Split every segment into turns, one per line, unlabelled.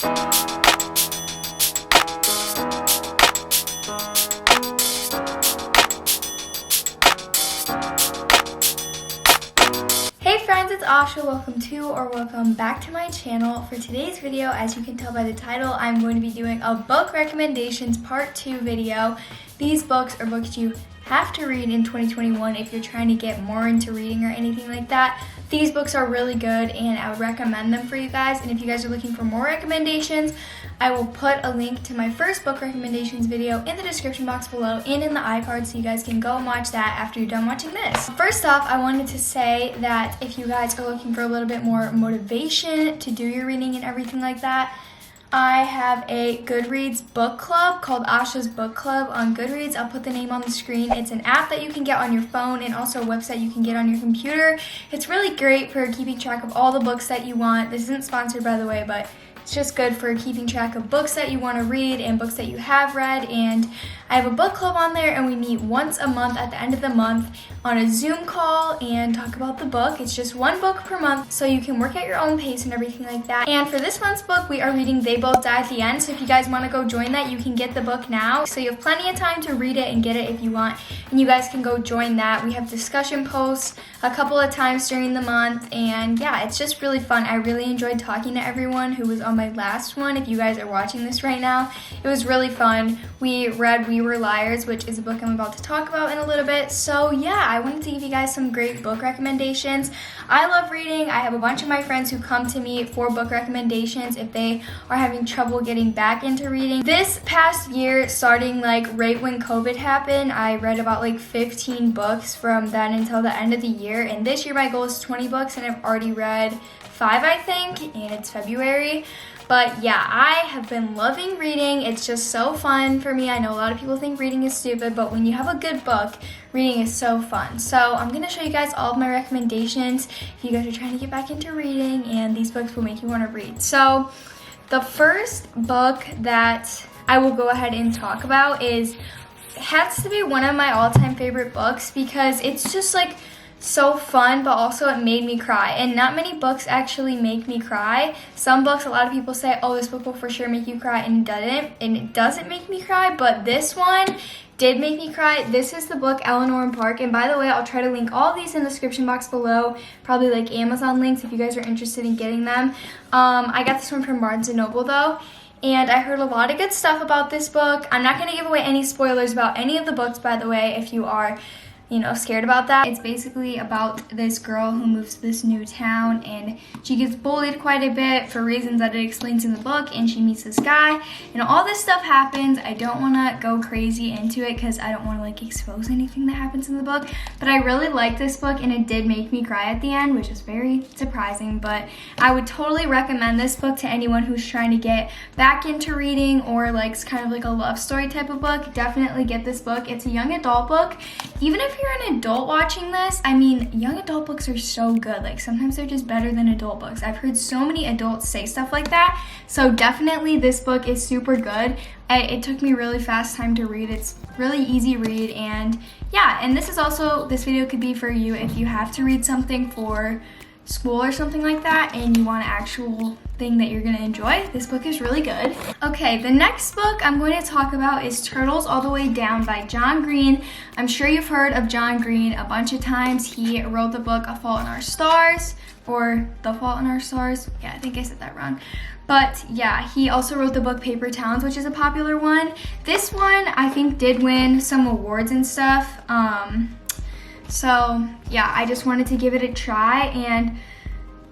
Hey friends, it's Asha. Welcome back to my channel. For today's video, as you can tell by the title, I'm going to be doing a book recommendations part 2 video. These books are books you have to read in 2021 if you're trying to get more into reading or anything like that. These books are really good and I would recommend them for you guys. And if you guys are looking for more recommendations, I will put a link to my first book recommendations video in the description box below and in the iCard so you guys can go and watch that after you're done watching this. First off, I wanted to say that if you guys are looking for a little bit more motivation to do your reading and everything like that, I have a Goodreads book club called Asha's Book Club on Goodreads. I'll put the name on the screen. It's an app that you can get on your phone and also a website you can get on your computer. It's really great for keeping track of all the books that you want. This isn't sponsored, by the way, but it's just good for keeping track of books that you want to read and books that you have read. And I have a book club on there and we meet once a month at the end of the month on a Zoom call and talk about the book. It's just one book per month so you can work at your own pace and everything like that. And for this month's book, we are reading They Both Die at the End. So if you guys want to go join that, you can get the book now. So you have plenty of time to read it and get it if you want. And you guys can go join that. We have discussion posts a couple of times during the month. And yeah, it's just really fun. I really enjoyed talking to everyone who was on my last one. If you guys are watching this right now, it was really fun. We read We Were Liars, which is a book I'm about to talk about in a little bit. So yeah, I wanted to give you guys some great book recommendations. I love reading. I have a bunch of my friends who come to me for book recommendations if they are having trouble getting back into reading. This past year, starting like right when COVID happened, I read about like 15 books from then until the end of the year. And this year my goal is 20 books and I've already read 5, I think, and it's February. But yeah, I have been loving reading. It's just so fun for me. I know a lot of people think reading is stupid, but when you have a good book, reading is so fun. So I'm going to show you guys all of my recommendations if you guys are trying to get back into reading, and these books will make you want to read. So the first book that I will go ahead and talk about has to be one of my all-time favorite books because it's just like so fun, but also it made me cry. And not many books actually make me cry. Some books, a lot of people say, oh, this book will for sure make you cry, and it doesn't make me cry, but this one did make me cry. This is the book Eleanor Park, and by the way, I'll try to link all these in the description box below, probably like Amazon links if you guys are interested in getting them. I got this one from Barnes & Noble though, and I heard a lot of good stuff about this book. I'm not going to give away any spoilers about any of the books, by the way, if you are scared about that. It's basically about this girl who moves to this new town and she gets bullied quite a bit for reasons that it explains in the book, and she meets this guy and all this stuff happens. I don't want to go crazy into it because I don't want to like expose anything that happens in the book, but I really like this book and it did make me cry at the end, which is very surprising. But I would totally recommend this book to anyone who's trying to get back into reading or likes kind of like a love story type of book. Definitely get this book. It's a young adult book. Even if you're an adult watching this, I mean, young adult books are so good. Like sometimes they're just better than adult books. I've heard so many adults say stuff like that. So definitely this book is super good. It took me really fast time to read. It's really easy read, and yeah, and this video could be for you if you have to read something for school or something like that and you want an actual thing that you're going to enjoy. This book is really good. Okay, the next book I'm going to talk about is Turtles All the Way Down by John Green. I'm sure you've heard of John Green a bunch of times. He wrote the book A Fault in Our Stars, or The Fault in Our Stars. Yeah, I think I said that wrong. But yeah, he also wrote the book Paper Towns, which is a popular one. This one I think did win some awards and stuff. So yeah, I just wanted to give it a try. And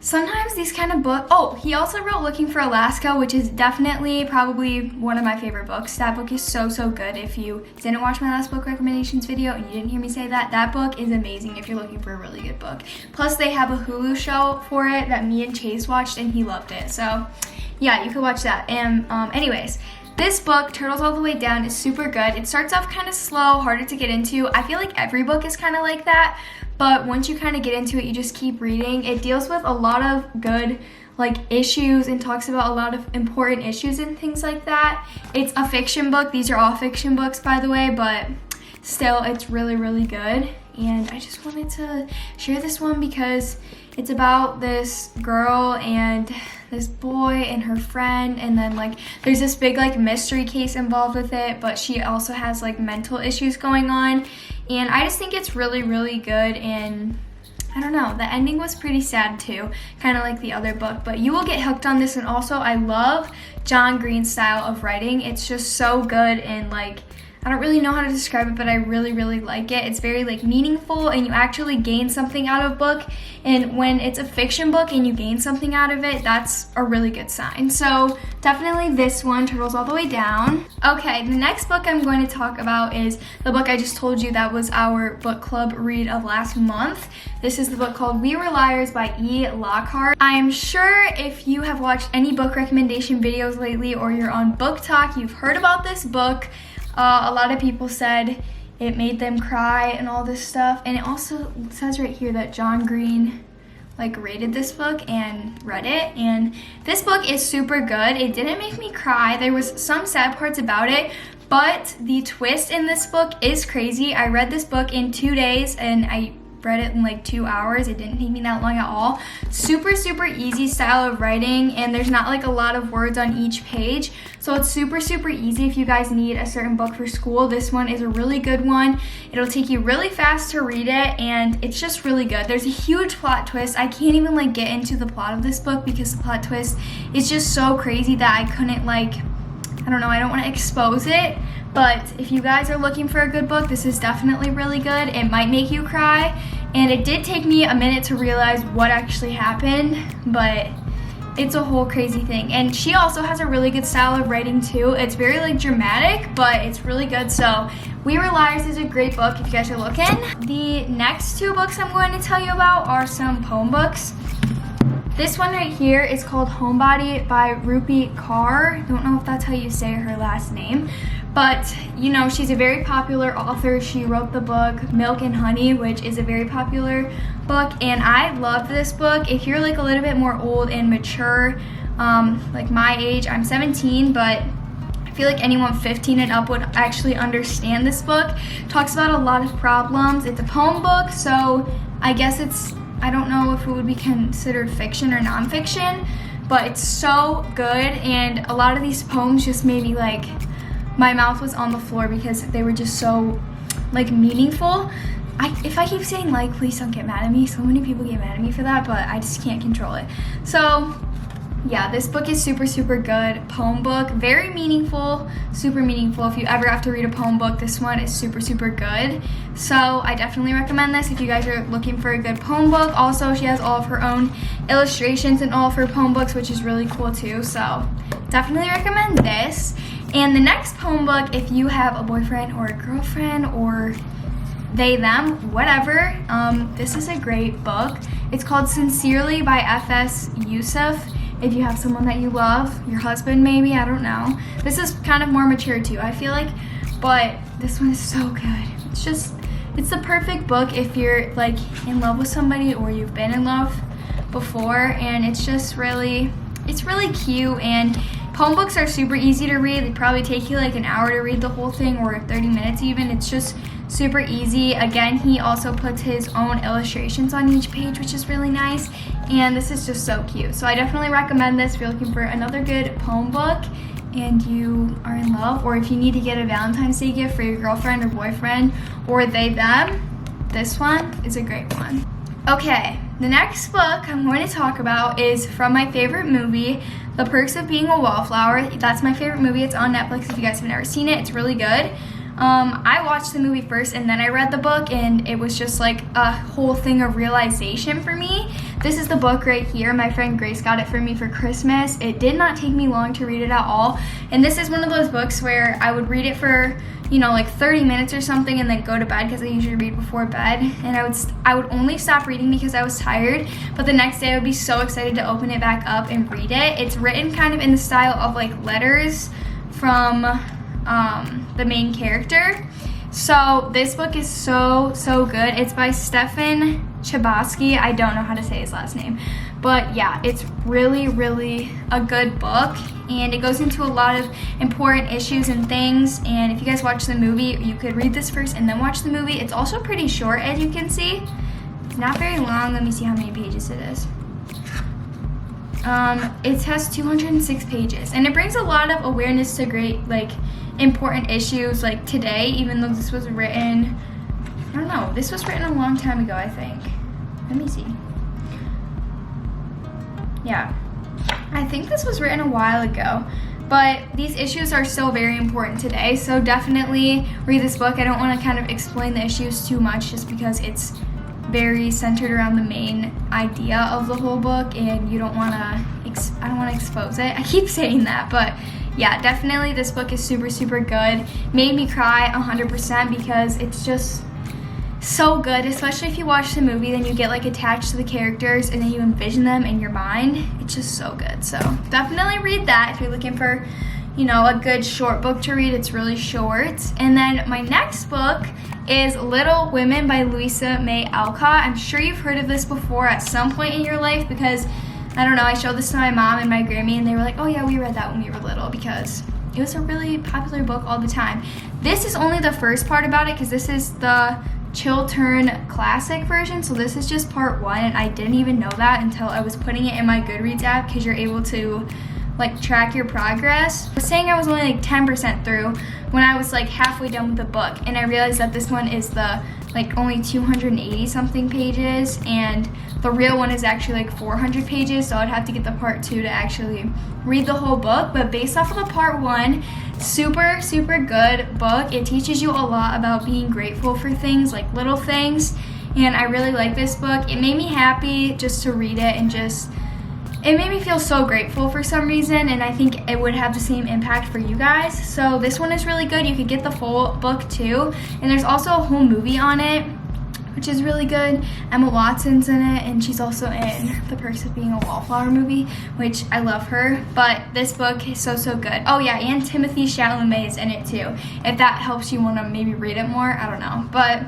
sometimes these kind of books, oh, he also wrote Looking for Alaska, which is definitely probably one of my favorite books. That book is so good. If you didn't watch my last book recommendations video and you didn't hear me say that, that book is amazing if you're looking for a really good book. Plus they have a Hulu show for it that me and Chase watched and he loved it. So yeah, you could watch that. And anyways, this book, Turtles All the Way Down, is super good. It starts off kind of slow, harder to get into. I feel like every book is kind of like that, but once you kind of get into it, you just keep reading. It deals with a lot of good like issues and talks about a lot of important issues and things like that. It's a fiction book. These are all fiction books, by the way, but still, it's really good. And I just wanted to share this one because it's about this girl and this boy and her friend, and then like there's this big like mystery case involved with it, but she also has like mental issues going on, and I just think it's really, really good. And I don't know, the ending was pretty sad too, kind of like the other book, but you will get hooked on this. And also I love John Green's style of writing. It's just so good, and like I don't really know how to describe it, but I really, really like it. It's very like meaningful, and you actually gain something out of a book. And when it's a fiction book and you gain something out of it, that's a really good sign. So definitely this one, Turtles All the Way Down. Okay, the next book I'm going to talk about is the book I just told you that was our book club read of last month. This is the book called We Were Liars by E. Lockhart. I'm sure if you have watched any book recommendation videos lately, or you're on Book Talk, you've heard about this book. A lot of people said it made them cry and all this stuff. And it also says right here that John Green like rated this book and read it. And this book is super good. It didn't make me cry. There was some sad parts about it, but the twist in this book is crazy. I read this book in 2 days, and I read it in like 2 hours. It didn't take me that long at all. Super, super easy style of writing, and there's not like a lot of words on each page. So it's super, super easy if you guys need a certain book for school. This one is a really good one. It'll take you really fast to read it, and it's just really good. There's a huge plot twist. I can't even like get into the plot of this book because the plot twist is just so crazy that I couldn't like, I don't know, I don't want to expose it. But if you guys are looking for a good book, this is definitely really good. It might make you cry, and it did take me a minute to realize what actually happened, but it's a whole crazy thing. And she also has a really good style of writing too. It's very like dramatic, but it's really good. So We Were Liars is a great book if you guys are looking. The next 2 books I'm going to tell you about are some poem books. This one right here is called Homebody by Rupi Kaur. Don't know if that's how you say her last name, but you know, she's a very popular author. She wrote the book Milk and Honey, which is a very popular book, and I loved this book. If you're like a little bit more old and mature, like my age, I'm 17, but I feel like anyone 15 and up would actually understand this book. It talks about a lot of problems. It's a poem book, so I guess I don't know if it would be considered fiction or nonfiction, but it's so good, and a lot of these poems just made me like, my mouth was on the floor because they were just so like meaningful. If I keep saying like, please don't get mad at me. So many people get mad at me for that, but I just can't control it. So yeah, this book is super, super good. Poem book, very meaningful, super meaningful. If you ever have to read a poem book, this one is super, super good. So I definitely recommend this if you guys are looking for a good poem book. Also, she has all of her own illustrations in all of her poem books, which is really cool too. So definitely recommend this. And the next poem book, if you have a boyfriend or a girlfriend or they, them, whatever, this is a great book. It's called Sincerely by F.S. Yusuf. If you have someone that you love, your husband maybe, I don't know. This is kind of more mature too, I feel like, but this one is so good. It's the perfect book if you're like in love with somebody or you've been in love before, and it's really cute. And poem books are super easy to read. They probably take you like an hour to read the whole thing, or 30 minutes even. It's just super easy. Again, he also puts his own illustrations on each page, which is really nice, and this is just so cute. So I definitely recommend this if you're looking for another good poem book and you are in love, or if you need to get a Valentine's Day gift for your girlfriend or boyfriend or they, them. This one is a great one. Okay, the next book I'm going to talk about is from my favorite movie, The Perks of Being a Wallflower. That's my favorite movie. It's on Netflix if you guys have never seen it. It's really good. I watched the movie first and then I read the book, and it was just like a whole thing of realization for me. This is the book right here. My friend Grace got it for me for Christmas. It did not take me long to read it at all. And this is one of those books where I would read it for, you know, like 30 minutes or something and then go to bed, because I usually read before bed. And I would only stop reading because I was tired, but the next day I would be so excited to open it back up and read it. It's written kind of in the style of like letters from the main character. So this book is so good. It's by Stefan Chbosky. I don't know how to say his last name, but yeah, it's really a good book, and it goes into a lot of important issues and things. And if you guys watch the movie, you could read this first and then watch the movie. It's also pretty short, as you can see. It's not very long. Let me see how many pages it is. It has 206 pages, and it brings a lot of awareness to great, like, important issues, like today, even though this was written, I don't know, this was written a long time ago, I think. Let me see. Yeah, I think this was written a while ago, but these issues are still very important today, so definitely read this book. I don't want to kind of explain the issues too much just because it's very centered around the main idea of the whole book, and you don't want to, I don't want to expose it. I keep saying that, but yeah, definitely this book is super, super good. Made me cry 100% because it's just so good, especially if you watch the movie, then you get like attached to the characters and then you envision them in your mind. It's just so good. So definitely read that if you're looking for, you know, a good short book to read. It's really short. And then my next book is Little Women by Louisa May Alcott. I'm sure you've heard of this before at some point in your life because, I don't know, I showed this to my mom and my Grammy and they were like, oh yeah, we read that when we were little because it was a really popular book all the time. This is only the first part about it because this is the Chill Turn Classic version, so this is just part 1, and I didn't even know that until I was putting it in my Goodreads app because you're able to like track your progress. I was saying I was only like 10% through when I was like halfway done with the book, and I realized that this one is the like only 280 something pages, and the real one is actually like 400 pages, so I'd have to get the part 2 to actually read the whole book. But based off of the part 1, super, super good book. It teaches you a lot about being grateful for things, like little things, and I really like this book. It made me happy just to read it, and just it made me feel so grateful for some reason, and I think it would have the same impact for you guys. So this one is really good. You could get the full book too, and there's also a whole movie on it, which is really good. Emma Watson's in it, and she's also in The Perks of Being a Wallflower movie, which I love her. But this book is so, so good. Oh yeah, and Timothée Chalamet is in it too. If that helps you want to maybe read it more, I don't know. But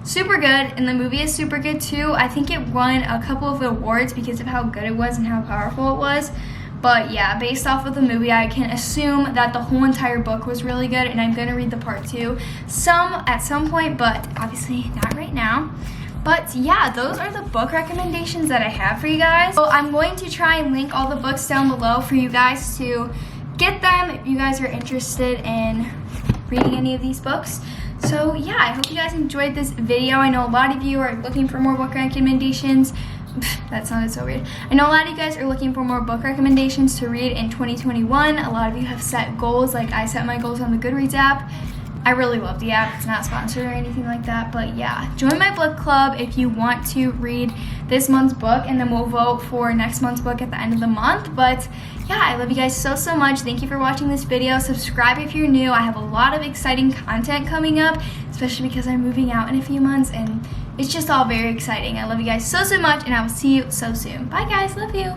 super good, and the movie is super good too. I think it won a couple of awards because of how good it was and how powerful it was. But yeah, based off of the movie, I can assume that the whole entire book was really good, and I'm going to read the part 2 at some point, but obviously not right now. But yeah, those are the book recommendations that I have for you guys. So I'm going to try and link all the books down below for you guys to get them if you guys are interested in reading any of these books. So yeah, I hope you guys enjoyed this video. I know a lot of you are looking for more book recommendations. That sounded so weird. I know a lot of you guys are looking for more book recommendations to read in 2021. A lot of you have set goals, like I set my goals on the Goodreads app. I really love the app. It's not sponsored or anything like that, but yeah, join my book club if you want to read this month's book, and then we'll vote for next month's book at the end of the month. But yeah, I love you guys so, so much. Thank you for watching this video. Subscribe if you're new. I have a lot of exciting content coming up, especially because I'm moving out in a few months, and it's just all very exciting. I love you guys so, so much, and I will see you so soon. Bye guys, love you.